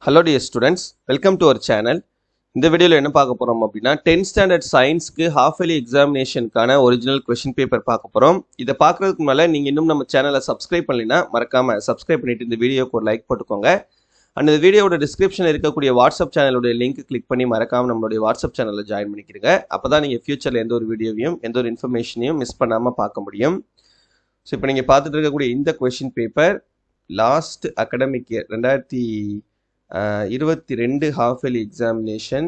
Hello dear students, welcome to our channel. இந்த வீடியோல என்ன பார்க்க போறோம் அப்படின்னா 10th ஸ்டாண்டர்ட் சயின்ஸ்க்கு ஹாஃப் இயர்லி எக்ஸாமினேஷனுக்கான ஒரிஜினல் கொஸ்டின் பேப்பர் பார்க்க போறோம். இதை பார்க்கறதுக்கு முன்னால நீங்க இன்னும் நம்ம சேனலை சப்ஸ்கிரைப் பண்ணலைன்னா மறக்காம சப்ஸ்கிரைப் பண்ணிட்டு இந்த வீடியோக்கு ஒரு லைக் போட்டுக்கோங்க. அண்ட் இந்த வீடியோவோட டிஸ்கிரிப்ஷனில் இருக்கக்கூடிய வாட்ஸ்அப் சேனலோட லிங்க் கிளிக் பண்ணி மறக்காம நம்மளுடைய வாட்ஸ்அப் சேனலில் ஜாயின் பண்ணிக்கிறீங்க. அப்பதான் நீங்க ஃபியூச்சர்ல எந்த ஒரு வீடியோவையும் எந்த ஒரு இன்ஃபர்மேஷனையும் மிஸ் பண்ணாம பார்க்க முடியும். ஸோ இப்போ நீங்க பார்த்துட்டு இருக்கக்கூடிய இந்த question paper last academic year 2022 half yearly examination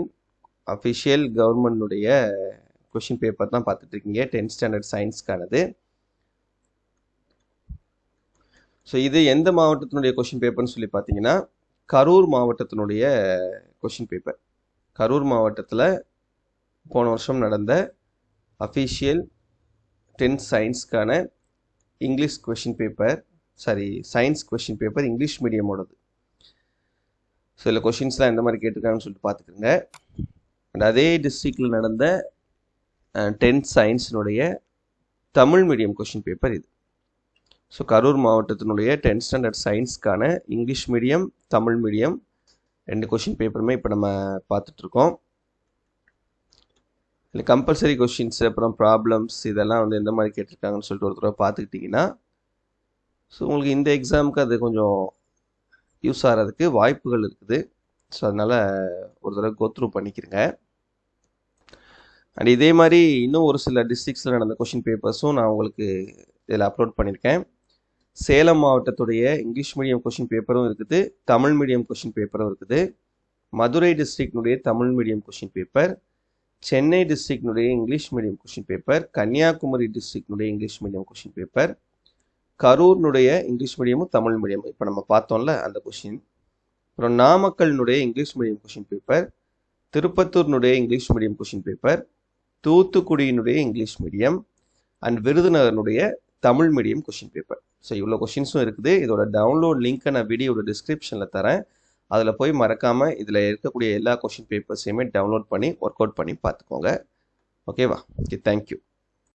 official கவர்மெண்டுடைய கொஷின் பேப்பர் தான் பார்த்துட்டு இருக்கீங்க. 10th standard சயின்ஸ்க்கானது. ஸோ இது எந்த மாவட்டத்தினுடைய கொஷின் பேப்பர்னு சொல்லி பார்த்தீங்கன்னா கரூர் மாவட்டத்தினுடைய கொஷின் பேப்பர். கரூர் மாவட்டத்தில் போன வருஷம் நடந்த அஃபிஷியல் 10th சயின்ஸ்க்கான English question paper, science question paper English மீடியமோடது. ஸோ இதில் கொஷின்ஸ்லாம் எந்த மாதிரி கேட்டிருக்காங்கன்னு சொல்லிட்டு பார்த்துக்குங்க. அண்ட் அதே டிஸ்ட்ரிக்டில் நடந்த 10th சயின்ஸினுடைய தமிழ் மீடியம் கொஷின் பேப்பர் இது. ஸோ கரூர் மாவட்டத்தினுடைய 10th ஸ்டாண்டர்ட் சயின்ஸ்க்கான இங்கிலீஷ் மீடியம் தமிழ் மீடியம் ரெண்டு கொஷின் பேப்பருமே இப்போ நம்ம பார்த்துட்ருக்கோம். இல்லை கம்பல்சரி கொஷின்ஸ் அப்புறம் ப்ராப்ளம்ஸ் இதெல்லாம் வந்து எந்த மாதிரி கேட்டிருக்காங்கன்னு சொல்லிட்டு ஒரு தடவை பார்த்துக்கிட்டிங்கன்னா ஸோ உங்களுக்கு இந்த எக்ஸாமுக்கு அது கொஞ்சம் யூஸ் ஆகிறதுக்கு வாய்ப்புகள் இருக்குது. ஸோ அதனால் ஒரு தடவை கோத்ரூ பண்ணிக்கிறங்க. அண்ட் இதே மாதிரி இன்னும் ஒரு சில டிஸ்ட்ரிக்ஸில் நடந்த கொஷின் பேப்பர்ஸும் நான் உங்களுக்கு இதில் அப்லோட் பண்ணியிருக்கேன். சேலம் மாவட்டத்துடைய இங்கிலீஷ் மீடியம் கொஷின் பேப்பரும் இருக்குது, தமிழ் மீடியம் கொஷின் பேப்பரும் இருக்குது. மதுரை டிஸ்ட்ரிக்டினுடைய Tamil medium question paper, Chennai டிஸ்ட்ரிக்டினுடைய English medium question paper, Kanyakumari டிஸ்ட்ரிக்டினுடைய இங்கிலீஷ் மீடியம் கொஷின் பேப்பர், கரூர்னுடைய இங்கிலீஷ் மீடியமும் தமிழ் மீடியம் இப்போ நம்ம பார்த்தோம்ல அந்த கொஷின், அப்புறம் நாமக்கல்னுடைய இங்கிலீஷ் மீடியம் கொஷின் பேப்பர், திருப்பத்தூர்னுடைய இங்கிலீஷ் மீடியம் கொஷின் பேப்பர், தூத்துக்குடியினுடைய இங்கிலீஷ் மீடியம் அண்ட் விருதுநகர்னுடைய Tamil medium question paper. So இவ்வளோ கொஷின்ஸும் இருக்குது. இதோட டவுன்லோட் லிங்க்கை நான் வீடியோட டிஸ்கிரிப்ஷனில் தரேன். அதில் போய் மறக்காமல் இதில் இருக்கக்கூடிய எல்லா கொஷின் பேப்பர்ஸையுமே டவுன்லோட் பண்ணி ஒர்க் அவுட் பண்ணி பார்த்துக்கோங்க. ஓகேவா? Okay, thank you.